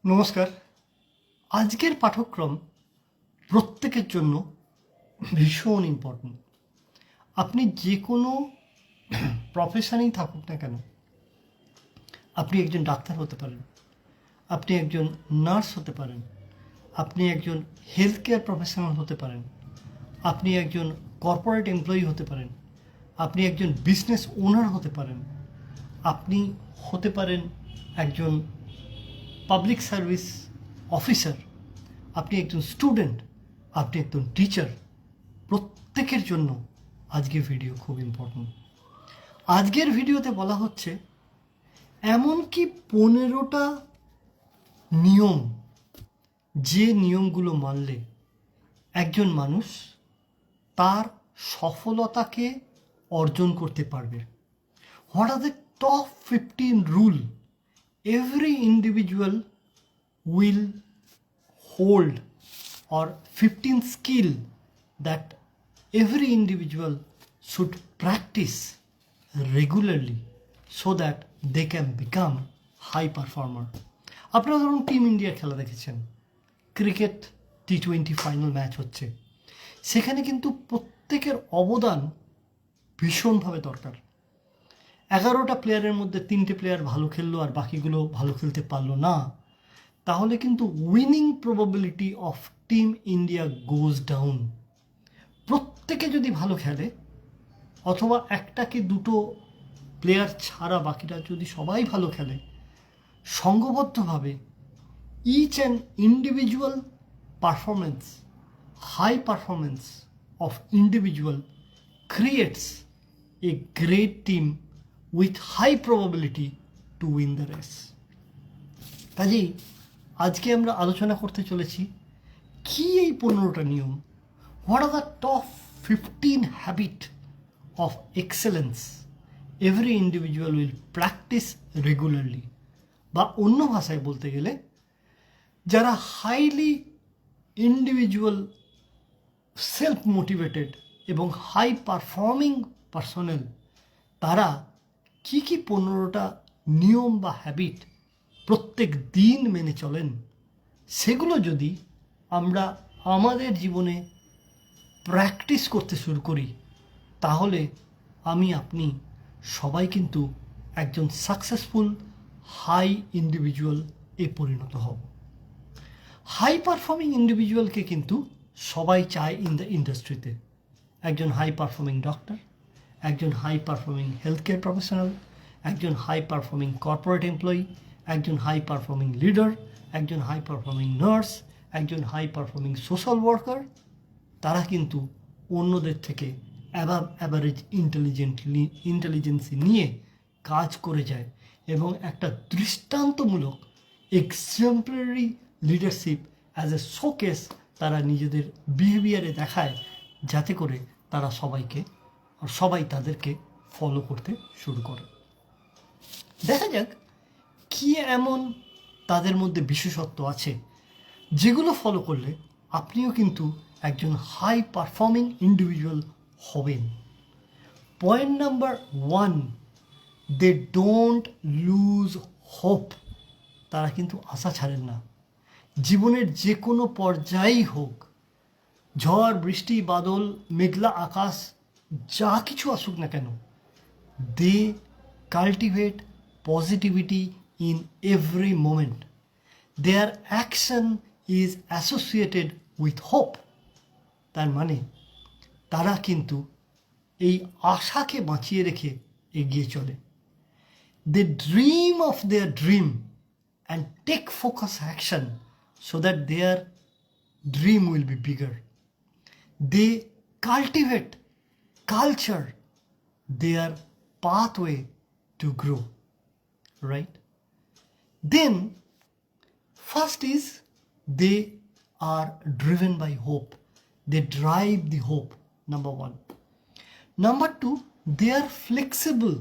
নমস্কার। আজকের পাঠ্যক্রম প্রত্যেকের জন্য ভীষণ ইম্পর্ট্যান্ট। আপনি যে কোনো প্রফেশনেই থাকুক না কেন, আপনি একজন ডাক্তার হতে পারেন, আপনি একজন নার্স হতে পারেন, আপনি একজন হেলথ কেয়ার প্রফেশনাল হতে পারেন, আপনি একজন কর্পোরেট এমপ্লয়ি হতে পারেন, আপনি একজন বিজনেস ওনার হতে পারেন, আপনি হতে পারেন একজন পাবলিক সার্ভিস অফিসার, আপনি একজন স্টুডেন্ট, আপনি একজন টিচার। প্রত্যেকের জন্য আজকের ভিডিও খুব ইম্পর্ট্যান্ট। আজকের ভিডিওতে বলা হচ্ছে এমনকি 15টা নিয়ম, যে নিয়মগুলো মানলে একজন মানুষ তার সফলতাকে অর্জন করতে পারবে। What are the top 15 rule every individual will hold, or 15 skill that every individual should practice regularly so that they can become high performer. আপনারা ধরুন টিম ইন্ডিয়ার খেলা দেখেছেন, ক্রিকেট T20 ফাইনাল ম্যাচ হচ্ছে, সেখানে কিন্তু প্রত্যেকের অবদান ভীষণভাবে দরকার। 11টা প্লেয়ারের মধ্যে 3টে প্লেয়ার ভালো খেললো আর বাকিগুলো ভালো খেলতে পারলো না, তাহলে কিন্তু winning probability of team India goes down. প্রত্যেকে যদি ভালো খেলে, অথবা একটা কি দুটো প্লেয়ার ছাড়া বাকিটা যদি সবাই ভালো খেলে, সংঘবদ্ধভাবে each and individual performance, high performance of individual creates a great team with high probability to win the race. কাজেই আজকে আমরা আলোচনা করতে চলেছি কি এই 15টা নিয়ম, what are the top 15 habit of excellence every individual will practice regularly. বা অন্য ভাষায় বলতে গেলে, যারা হাইলি ইন্ডিভিজুয়াল, সেলফ মোটিভেটেড এবং হাই পারফর্মিং পার্সোনাল, তারা কি কি 15টা নিয়ম বা হ্যাবিট প্রত্যেক দিন মেনে চলেন, সেগুলো যদি আমরা আমাদের জীবনে প্র্যাকটিস করতে শুরু করি, তাহলে আপনি সবাই কিন্তু একজন সাকসেসফুল হাই ইন্ডিভিজুয়াল এ পরিণত হব। হাই পারফর্মিং ইন্ডিভিজুয়ালকে কিন্তু সবাই চায় ইন্ডাস্ট্রিতে। একজন হাই পারফর্মিং ডক্টর, একজন high performing health care professional, একজন হাই পারফর্মিং কর্পোরেট এমপ্লয়ি, একজন হাই পারফর্মিং লিডার, একজন হাই পারফর্মিং নার্স, একজন হাই পারফর্মিং সোশ্যাল ওয়ার্কার। তারা কিন্তু অন্যদের থেকে অ্যাভারেজ ইন্টেলিজেন্সি নিয়ে কাজ করে যায় এবং একটা দৃষ্টান্তমূলক exemplary leadership as a showcase তারা নিজেদের বিহেভিয়ারে দেখায়, যাতে করে তারা সবাই তাদেরকে ফলো করতে শুরু করে। দেখা যাক কি এমন তাদের মধ্যে বিশেষত্ব আছে যেগুলো ফলো করলে আপনিও কিন্তু একজন হাই পারফর্মিং ইন্ডিভিজুয়াল হবেন। Point number 1, they don't lose hope. তারা কিন্তু আশা ছাড়েন না। জীবনের যে কোনো পর্যায়েই হোক, ঝড় বৃষ্টি বাদল মেঘলা আকাশ যা কিছু আসুক না কেন, they cultivate positivity in every moment. Their action is associated with hope. তার মানে তারা কিন্তু এই আশাকে বাঁচিয়ে রেখে এগিয়ে চলে। They dream of their dream and take focus action so that their dream will be bigger. They cultivate culture, their pathway to grow, right? Then, first is they are driven by hope. They drive the hope, number 1. Number 2, they are flexible.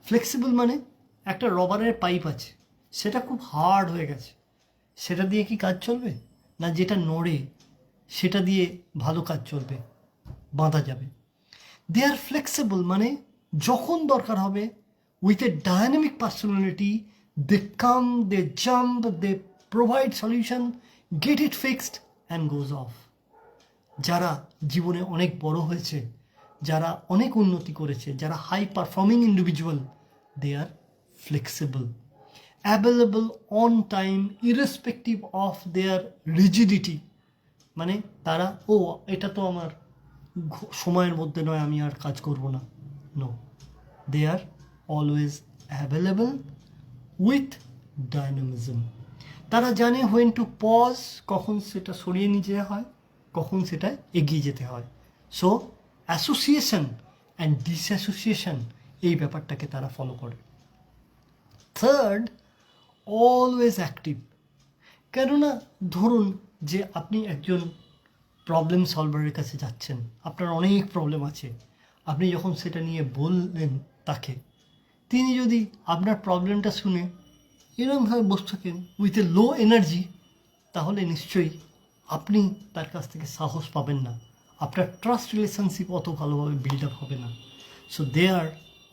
Flexible মানে একটা রবারের pipe আছে, সেটা খুব hard হয়ে গেছে, সেটা দিয়ে কি কাজ চলবে? না, যেটা নড়ে সেটা দিয়ে ভালো কাজ চলবে, বাঁধা যাবে। দে আর ফ্লেক্সিবল মানে যখন দরকার হবে, with a dynamic personality, they come, they jump, they provide solution, get it fixed and goes off. যারা জীবনে অনেক বড় হয়েছে, যারা অনেক উন্নতি করেছে, যারা high performing individual, they are flexible, available on time, irrespective of their rigidity. মানে তারা, ও এটা তো আমার সময়ের মধ্যে নয়, আমি আর কাজ করব না, no, they are always available with dynamism. তারা জানে হোয়েন টু পজ, কখন সেটা সরিয়ে নিতে হয়, কখন সেটা এগিয়ে যেতে হয়। সো অ্যাসোসিয়েশন অ্যান্ড ডিসঅ্যাসোসিয়েশন, এই ব্যাপারটাকে তারা ফলো করে। Third, always active. কেননা ধরুন যে আপনি একজন প্রবলেম সলভারের কাছে যাচ্ছেন, আপনার অনেক প্রবলেম আছে, আপনি যখন সেটা নিয়ে বললেন তাকে, তিনি যদি আপনার প্রবলেমটা শুনে এরকমভাবে বসে থাকেন উইথ এ লো এনার্জি, তাহলে নিশ্চয়ই আপনি তার কাছ থেকে সাহস পাবেন না, আপনার ট্রাস্ট রিলেশনশিপ অত ভালোভাবে বিল্ড আপ হবে না। So they are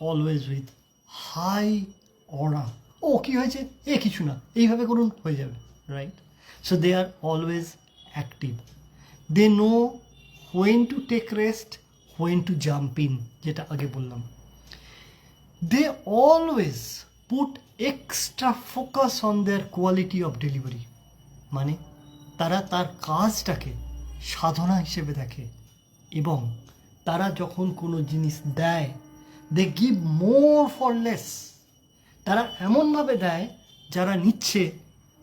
always with high aura. ও কী হয়েছে, এ কিছু না, এইভাবে করুন, হয়ে যাবে, right? So they are always active. They know when to take rest, when to jump in, যেটা আগে বললাম। They always put extra focus on their quality of delivery. মানে তারা তার কাজটাকে সাধনা হিসেবে দেখে, এবং তারা যখন কোনো জিনিস দেয়, they give more for less. তারা এমনভাবে দেয় যারা নিচ্ছে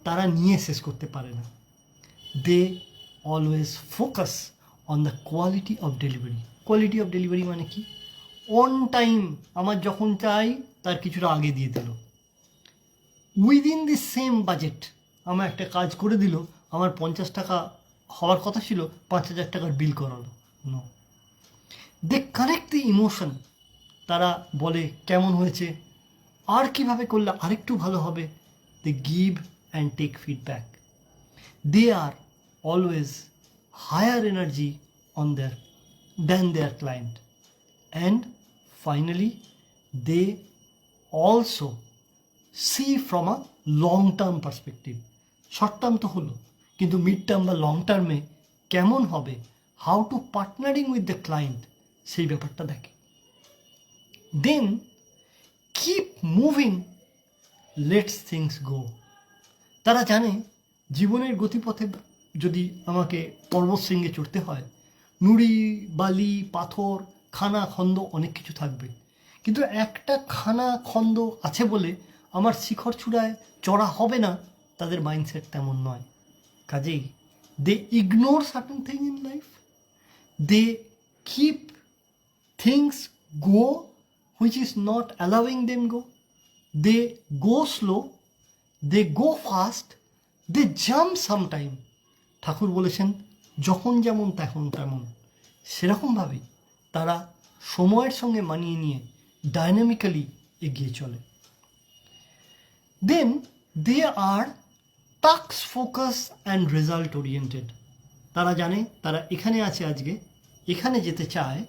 তারা নিয়ে শেষ করতে পারে না। They always focus on the quality of delivery. Quality of delivery মানে কি? অন টাইম, আমার যখন চাই তার কিছুটা আগে দিয়ে দিল। উইদিন দি সেম বাজেট, আমার একটা কাজ করে দিল, আমার 50 টাকা হওয়ার কথা ছিল, 5,000 টাকার বিল করালো। নো, দে কানেক্ট দি ইমোশন। তারা বলে কেমন হয়েছে, আর কিভাবে করলে আরেকটু ভালো হবে। They give and take feedback. They are always higher energy on their than their client. And finally, they also see from a long-term perspective. Short term তো হলো, কিন্তু মিড টার্ম বা লং টার্মে কেমন হবে, how to partnering with the client, সেই ব্যাপারটা দেখে। Then keep moving, let's things go. তারা জানে জীবনের গতিপথে যদি আমাকে পর্বতশৃঙ্গে চড়তে হয়, নুড়ি, বালি, পাথর, খানা খন্দ অনেক কিছু থাকবে, কিন্তু একটা খানা খন্দ আছে বলে আমার শিখর চূড়ায় চড়া হবে না, তাদের মাইন্ডসেট তেমন নয়। কাজেই they ignore certain thing in life, they keep things go which is not allowing them go, they go slow, they go fast, they jump sometime. Thakur বলেছেন যখন যেমন তখন তেমন, সেরকমভাবেই তারা সময়ের সঙ্গে মানিয়ে নিয়ে ডাইনামিক্যালি এগিয়ে চলে। Then they are task focus and result oriented. তারা জানে তারা এখানে আছে আজকে, এখানে যেতে চায়,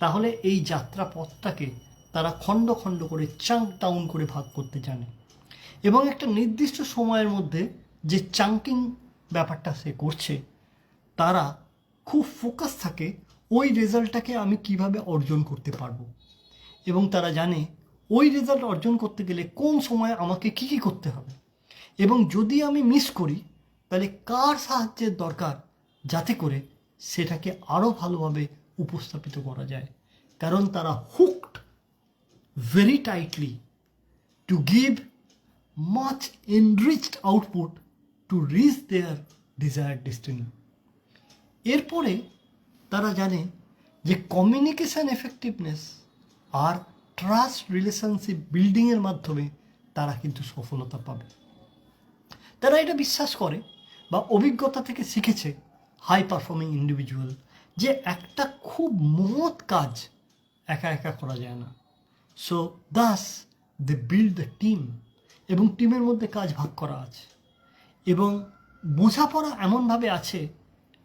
তাহলে এই যাত্রা পথটাকে তারা খণ্ড খণ্ড করে চাঙ্ক ডাউন করে ভাগ করতে জানে, এবং একটা নির্দিষ্ট সময়ের মধ্যে যে চাঙ্কিং ব্যাপারটা সে করছে, তারা খুব ফোকাস থাকে ওই রেজাল্টটাকে আমি কিভাবে অর্জন করতে পারবো, এবং তারা জানে ওই রেজাল্ট অর্জন করতে গেলে কোন সময় আমাকে কী কী করতে হবে, এবং যদি আমি মিস করি তাহলে কার সাহায্যের দরকার, যাতে করে সেটাকে আরও ভালোভাবে উপস্থাপিত করা যায়। কারণ তারা hooked very tightly to give much enriched output to reach their desired destiny. এরপরে তারা জানে যে কমিউনিকেশান এফেক্টিভনেস আর ট্রাস্ট রিলেশনশিপ বিল্ডিংয়ের মাধ্যমে তারা কিন্তু সফলতা পাবে। তারা এটা বিশ্বাস করে বা অভিজ্ঞতা থেকে শিখেছে, হাই পারফর্মিং ইন্ডিভিজুয়াল, যে একটা খুব মহৎ কাজ একা একা করা যায় না। So thus they build the team, এবং টিমের মধ্যে কাজ ভাগ করা আছে, এবং বোঝাপড়া এমনভাবে আছে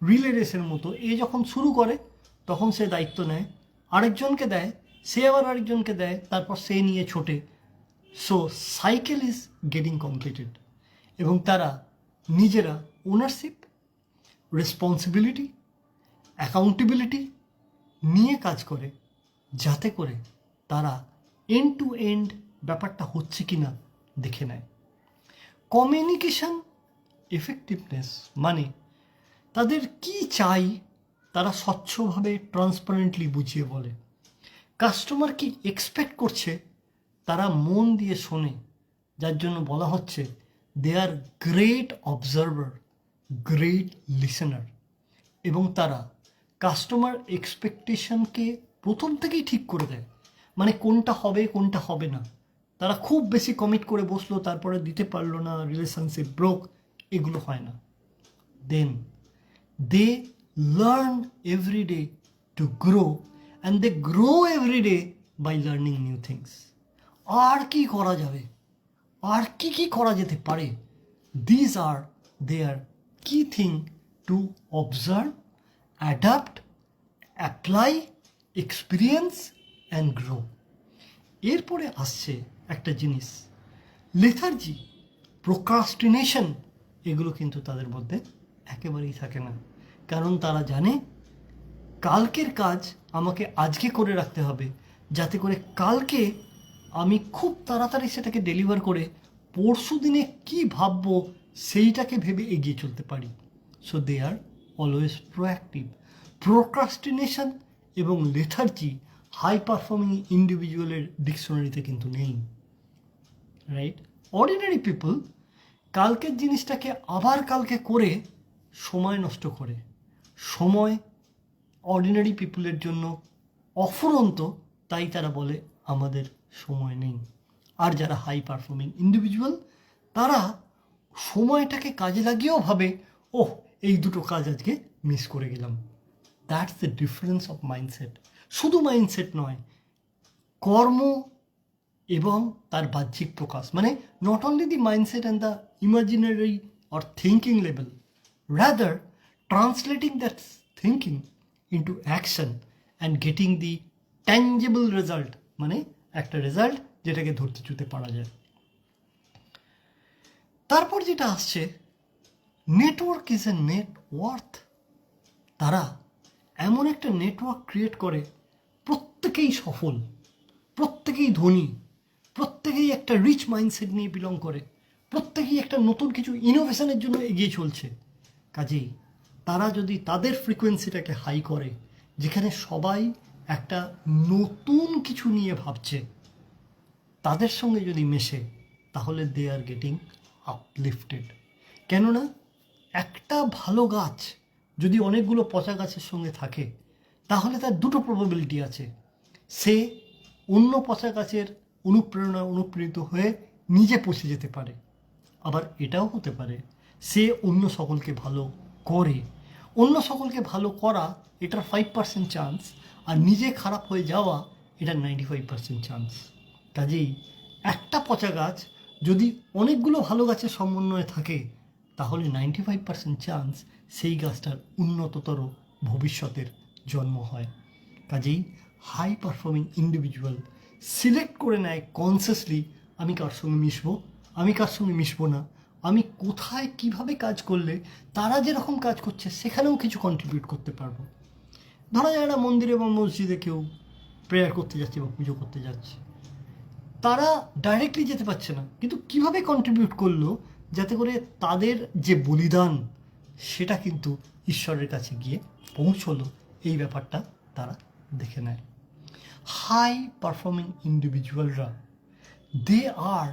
রিলে রেসের মতো। এ যখন শুরু করে তখন সে দায়িত্ব নেয়, আরেকজনকে দেয়, সে আবার আরেকজনকে দেয়, তারপর সে নিয়ে ছোটে। So cycle is getting completed, এবং তারা নিজেরা ওনারশিপ, রেসপন্সিবিলিটি, অ্যাকাউন্টেবিলিটি নিয়ে কাজ করে, যাতে করে তারা এন্ড টু এন্ড ব্যাপারটা হচ্ছে কি না দেখে নেয়। কমিউনিকেশন এফেক্টিভনেস মানে তাদের কি চাই তারা স্বচ্ছভাবে ট্রান্সপারেন্টলি বুঝিয়ে বলে। কাস্টমার কি এক্সপেক্ট করছে তারা মন দিয়ে শোনে, যার জন্য বলা হচ্ছে দে are great observer, great listener. এবং তারা কাস্টমার এক্সপেকটেশনকে প্রথম থেকেই ঠিক করে দেয়, মানে কোনটা হবে কোনটা হবে না। তারা খুব বেশি কমিট করে বসলো, তারপরে দিতে পারলো না, রিলেশনশিপ ব্রোক, এগুলো হয় না। Then they learn every day to grow, and they grow every day by learning new things. আর কি করা যাবে, আর কি কি করা যেতে পারে? দিজ আর দেয়ার কি thing to observe, adapt, apply, experience and grow. এরপরে আসছে একটা জিনিস, লেথার্জি, প্রোক্রাস্টিনেশন, এগুলো কিন্তু তাদের মধ্যে একেবারেই থাকে না। কারণ তারা জানে কালকের কাজ আমাকে আজকে করে রাখতে হবে, যাতে করে কালকে আমি খুব তাড়াতাড়ি সেটাকে ডেলিভার করে পরশু দিনে কী ভাববো সেইটাকে ভেবে এগিয়ে চলতে পারি। So they are always proactive. Procrastination এবং লেথার্জি হাই পারফর্মিং ইন্ডিভিজুয়ালের ডিকশনারিতে কিন্তু নেই, রাইট? অর্ডিনারি পিপল কালকের জিনিসটাকে আবার কালকে করে সময় নষ্ট করে। সময় অর্ডিনারি পিপলের জন্য অফুরন্ত, তাই তারা বলে আমাদের সময় নেই। আর যারা হাই পারফর্মিং ইন্ডিভিজুয়াল তারা সময়টাকে কাজে লাগিয়েও ভাবে, ওহ এই দুটো কাজ আজকে মিস করে গেলাম। That's the difference of mindset. শুধু মাইন্ডসেট নয়, কর্ম এবং তার বাহ্যিক প্রকাশ, মানে not only the mindset and the imaginary or thinking level, rather translating that thinking into action and getting the tangible result, মানে একটা রেজাল্ট যেটাকে ধরতে চুতে পারা যায়। তারপর যেটা আসছে, network is a net worth. তারা এমন একটা নেটওয়ার্ক ক্রিয়েট করে, প্রত্যেকেই সফল, প্রত্যেকেই ধনী, প্রত্যেকেই একটা রিচ মাইন্ডসেট নিয়ে বিলং করে, প্রত্যেকেই একটা নতুন কিছু ইনোভেশনের জন্য এগিয়ে চলছে। কাজেই তারা যদি তাদের ফ্রিকোয়েন্সিটাকে হাই করে, যেখানে সবাই একটা নতুন কিছু নিয়ে ভাবছে, তাদের সঙ্গে যদি মেশে, তাহলে দে আর গেটিং আপলিফটেড। কেননা একটা ভালো গাছ যদি অনেকগুলো পচা গাছের সঙ্গে থাকে, তাহলে তার দুটো প্রবাবিলিটি আছে, সে অন্য পচা গাছের অনুপ্রেরিত হয়ে নিজে পচে যেতে পারে। আবার এটাও হতে পারে সে অন্য সকলকে ভালো করে। অন্য সকলকে ভালো করা এটার 5% চান্স, আর নিজে খারাপ হয়ে যাওয়া এটার 95% চান্স। কাজেই একটা পচা গাছ যদি অনেকগুলো ভালো গাছের সমন্বয়ে থাকে, তাহলে 95% চান্স সেই গাছটার উন্নততর ভবিষ্যতের জন্ম হয়। কাজেই হাই পারফর্মিং ইন্ডিভিজুয়াল সিলেক্ট করে নেয় কনসিয়াসলি, আমি কার সঙ্গে মিশবো, আমি কার সঙ্গে মিশবো না, আমি কোথায় কিভাবে কাজ করলে তারা যেরকম কাজ করছে সেখানেও কিছু কন্ট্রিবিউট করতে পারবো। ধরা যায় না মন্দিরে বা মসজিদে কেউ প্রেয়ার করতে যাচ্ছে বা পুজো করতে যাচ্ছে, তারা ডাইরেক্টলি যেতে পারছে না, কিন্তু কিভাবে কন্ট্রিবিউট করলো যাতে করে তাদের যে বলিদান সেটা কিন্তু ঈশ্বরের কাছে গিয়ে পৌঁছলো, এই ব্যাপারটা তারা দেখে নেয়। হাই পারফর্মিং ইন্ডিভিজুয়ালরা they are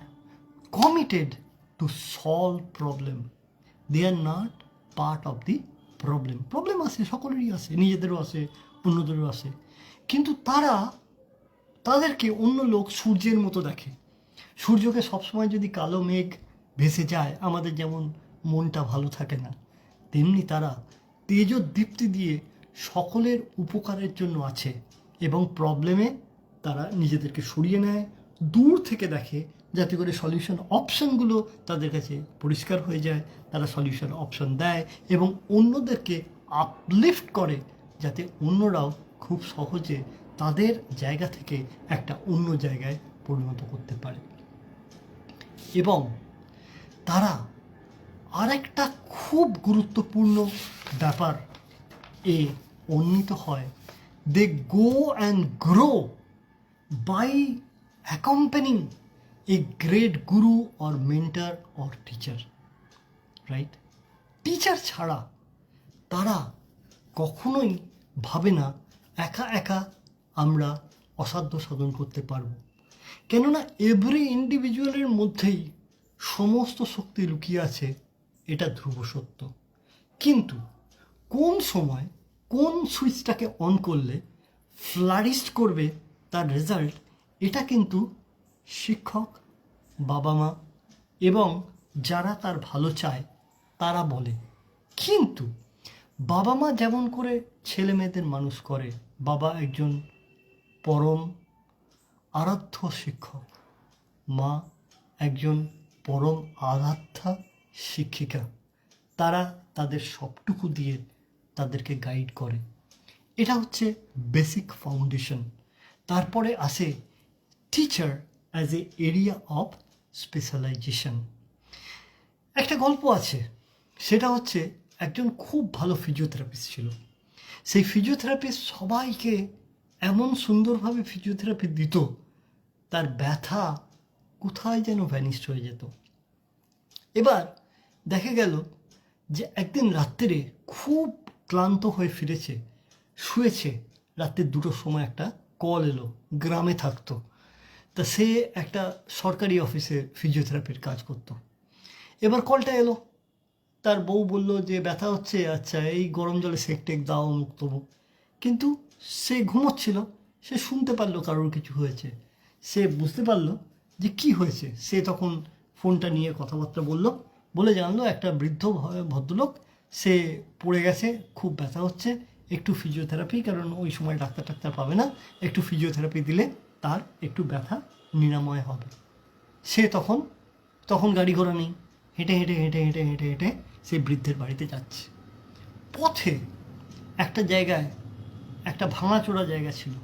committed to solve problem, they are not part of the problem. Problem আসে, সকলেরই আসে, নিজেদেরও আসে, অন্যদেরও আসে, কিন্তু তাদেরকে অন্য লোক সূর্যের মতো দেখে। সূর্যকে সবসময় যদি কালো মেঘ ভেসে যায়, আমাদের যেমন মনটা ভালো থাকে না, তেমনি তারা তেজোদীপ্তি দিয়ে সকলের উপকারের জন্য আছে, এবং প্রবলেমে তারা নিজেদেরকে সরিয়ে নেয়, দূর থেকে দেখে, যাতে করে সলিউশন অপশানগুলো তাদের কাছে পরিষ্কার হয়ে যায়। তারা সলিউশন অপশান দেয় এবং অন্যদেরকে আপলিফট করে, যাতে অন্যরাও খুব সহজে তাদের জায়গা থেকে একটা অন্য জায়গায় পরিণত করতে পারে। এবং তারা আরেকটা খুব গুরুত্বপূর্ণ ব্যাপার এ উন্নীত হয়, they go and grow by accompanying a great guru or mentor or teacher, right? Teacher ছাড়া তারা কখনোই ভাবে না একা একা আমরা অসাধ্য সাধন করতে পারব, কেননা এভরি ইন্ডিভিজুয়ালের মধ্যেই সমস্ত শক্তি লুকিয়ে আছে, এটা ধ্রুব সত্য। কিন্তু কোন সময় কোন সুইচটাকে অন করলে ফ্লারিশ করবে তার রেজাল্ট, এটা কিন্তু শিক্ষক, বাবা মা এবং যারা তার ভালো চায় তারা বলে। কিন্তু বাবা মা যেমন করে ছেলে মেয়েদের মানুষ করে, বাবা একজন পরম আরাধ্য শিক্ষক, মা একজন পরম আরাধ্যা শিক্ষিকা, তারা তাদের সবটুকু দিয়ে তাদেরকে গাইড করে। এটা হচ্ছে বেসিক ফাউন্ডেশন। তারপরে আসে teacher as a area of specialisation. একটা গল্প আছে, সেটা হচ্ছে একজন খুব ভালো ফিজিওথেরাপিস্ট ছিল। সেই ফিজিওথেরাপিস্ট সবাইকে এমন সুন্দরভাবে ফিজিওথেরাপি দিত, তার ব্যথা কোথায় যেন ভ্যানিস্ট হয়ে যেত। এবার দেখা গেল যে একদিন রাত্রে খুব ক্লান্ত হয়ে ফিরেছে, শুয়েছে, রাত্রে 2টোর সময় একটা কল এলো, গ্রামে থাকতো, তা সে একটা সরকারি অফিসে ফিজিওথেরাপির কাজ করতো। এবার কলটা এলো, তার বউ বলল যে ব্যথা হচ্ছে, আচ্ছা এই গরম জলে সেক টেক দাও মুখ তবু। কিন্তু সে ঘুমোচ্ছিল, সে শুনতে পারলো কারোর কিছু হয়েছে, সে বুঝতে পারলো যে কি হয়েছে। সে তখন ফোনটা নিয়ে কথাবার্তা বলে জানলো একটা বৃদ্ধ ভদ্রলোক, সে পড়ে গেছে, খুব ব্যথা হচ্ছে, একটু ফিজিওথেরাপি, কারণ ওই সময় ডাক্তার পাবে না, একটু ফিজিওথেরাপি দিলে তার একটু ব্যথা নিরাময় হবে। সে তখন গাড়ি ঘোড়া নেই, হেঁটে হেঁটে হেঁটে হেঁটে হেঁটে হেঁটে সেই বৃদ্ধের বাড়িতে যাচ্ছে। পথে একটা জায়গায়, একটা ভাঙাচোরা জায়গা ছিল,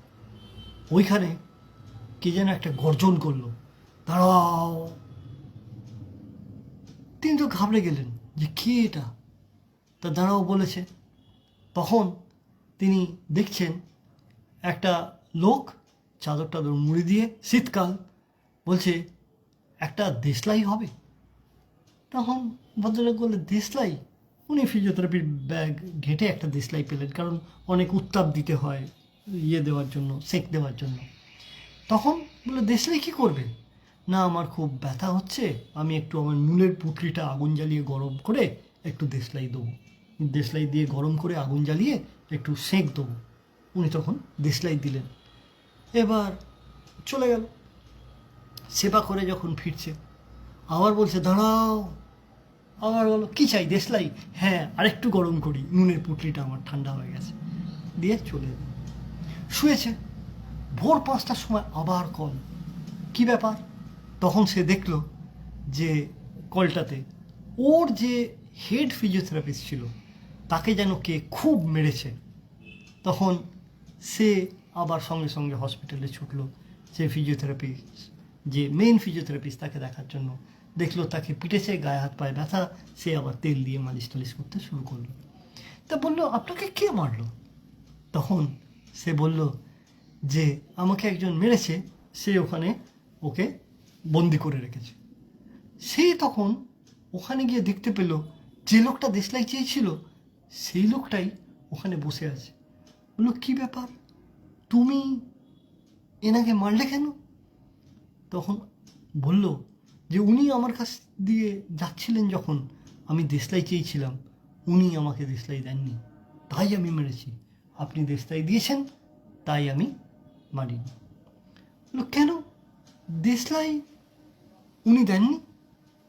ওইখানে কে যেন একটা গর্জন করলো, দাঁড়াও। তিনি তো ঘাবড়ে গেলেন যে কে এটা, তা দাঁড়াও বলেছে। তখন তিনি দেখছেন একটা লোক চাদর টাদর মুড়ি দিয়ে, শীতকাল, বলছে একটা দেশলাই হবে। তখন ভদ্রলোক বললে দেশলাই? উনি ফিজিওথেরাপির ব্যাগ ঘেঁটে একটা দেশলাই পেলেন, কারণ অনেক উত্তাপ দিতে হয় দেওয়ার জন্য, সেক দেওয়ার জন্য। তখন বললো দেশলাই কী করবে? না, আমার খুব ব্যথা হচ্ছে, আমি একটু আমার নুনের পুঁটলিটা আগুন জ্বালিয়ে গরম করে একটু দেশলাই দেবো, দেশলাই দিয়ে গরম করে আগুন জ্বালিয়ে একটু সেঁক দেবো। উনি তখন দেশলাই দিলেন। এবার চলে গেল। সেবা করে যখন ফিরছে, আবার বলছে দাঁড়াও। আবার বলো কী চাই? দেশলাই? হ্যাঁ, আরেকটু গরম করি, নুনের পুঁটলিটা আমার ঠান্ডা হয়ে গেছে। দিয়ে চলে শুয়েছে। ভোর 5টার সময় আবার কল, কি ব্যাপার? তখন সে দেখলো যে কলটাতে ওর যে হেড ফিজিওথেরাপিস্ট ছিল তাকে যেন কে খুব মেরেছে। তখন সে আবার সঙ্গে সঙ্গে হসপিটালে ছুটলো, সে ফিজিওথেরাপিস্ট, যে মেইন ফিজিওথেরাপিস্ট, তাকে দেখার জন্য। দেখলো তাকে পিটেছে, গায়ে হাত পায়ে ব্যথা, সে আবার তেল দিয়ে মালিশ টালিশ করতে শুরু করলো। তা বললো আপনাকে কে মারলো? তখন সে বলল যে আমাকে একজন মেরেছে, সে ওখানে ওকে বন্দি করে রেখেছে। সে তখন ওখানে গিয়ে দেখতে পেল যে লোকটা দেশলাই চেয়েছিল সেই লোকটাই ওখানে বসে আছে। বললো কী ব্যাপার, তুমি এনাকে মারলে কেন? তখন বলল যে উনি আমার কাছ দিয়ে যাচ্ছিলেন, যখন আমি দেশলাই চেয়েছিলাম উনি আমাকে দেশলাই দেননি, তাই আমি মেরেছি। আপনি দেশলাই দিয়েছেন তাই আমি মারিনি। বললো কেন, দেশলাই উনি দেননি?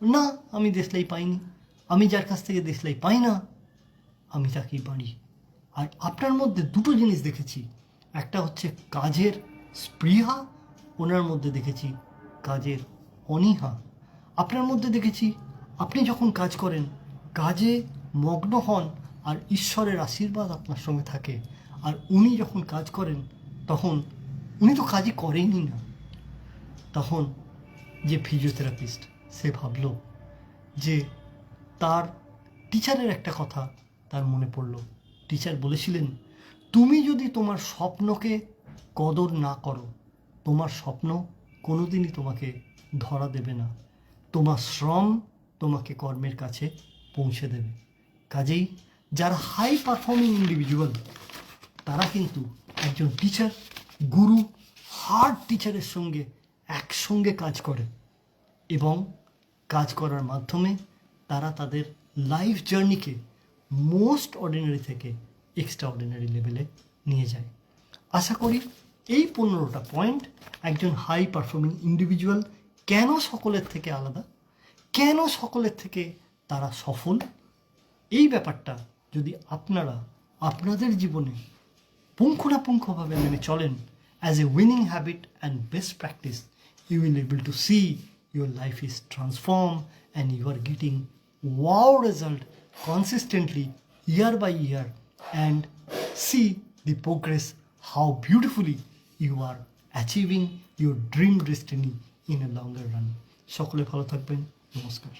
না, আমি দেশলাই পাইনি, আমি যার কাছ থেকে দেশলাই পাই না আমি তাকেই মারি। আর আপনার মধ্যে 2টো জিনিস দেখেছি, একটা হচ্ছে কাজের স্পৃহা, ওনার মধ্যে দেখেছি কাজের অনীহা। আপনার মধ্যে দেখেছি আপনি যখন কাজ করেন কাজে মগ্ন হন আর ঈশ্বরের আশীর্বাদ আপনার সঙ্গে থাকে, আর উনি যখন কাজ করেন তখন উনি তো কাজই করেনই না। তখন যে ফিজিওথেরাপিস্ট সে ভাবল যে তার টিচারের একটা কথা তার মনে পড়ল। টিচার বলেছিলেন, তুমি যদি তোমার স্বপ্নকে কদর না করো, তোমার স্বপ্ন কোনোদিনই তোমাকে ধরা দেবে না। তোমার শ্রম তোমাকে কর্মের কাছে পৌঁছে দেবে। কাজেই যারা হাই পারফর্মিং ইন্ডিভিজুয়াল, তারা কিন্তু একজন টিচার, গুরু, হার্ড টিচারের সঙ্গে একসঙ্গে কাজ করে এবং কাজ করার মাধ্যমে তারা তাদের লাইফ জার্নিকে মোস্ট অর্ডিনারি থেকে এক্সট্রা অর্ডিনারি লেভেলে নিয়ে যায়। আশা করি এই 15টা পয়েন্ট একজন হাই পারফর্মিং ইন্ডিভিজুয়াল কেন সকলের থেকে আলাদা, কেন সকলের থেকে তারা সফল, এই ব্যাপারটা যদি আপনারা আপনাদের জীবনে পুঙ্খানুপুঙ্খভাবে মেনে চলেন as a winning habit and best practice, you will able to see your life is transformed and you are getting wow result consistently year by year and see the progress how beautifully you are achieving your dream destiny in a longer run. সকলে ভালো থাকবেন। নমস্কার।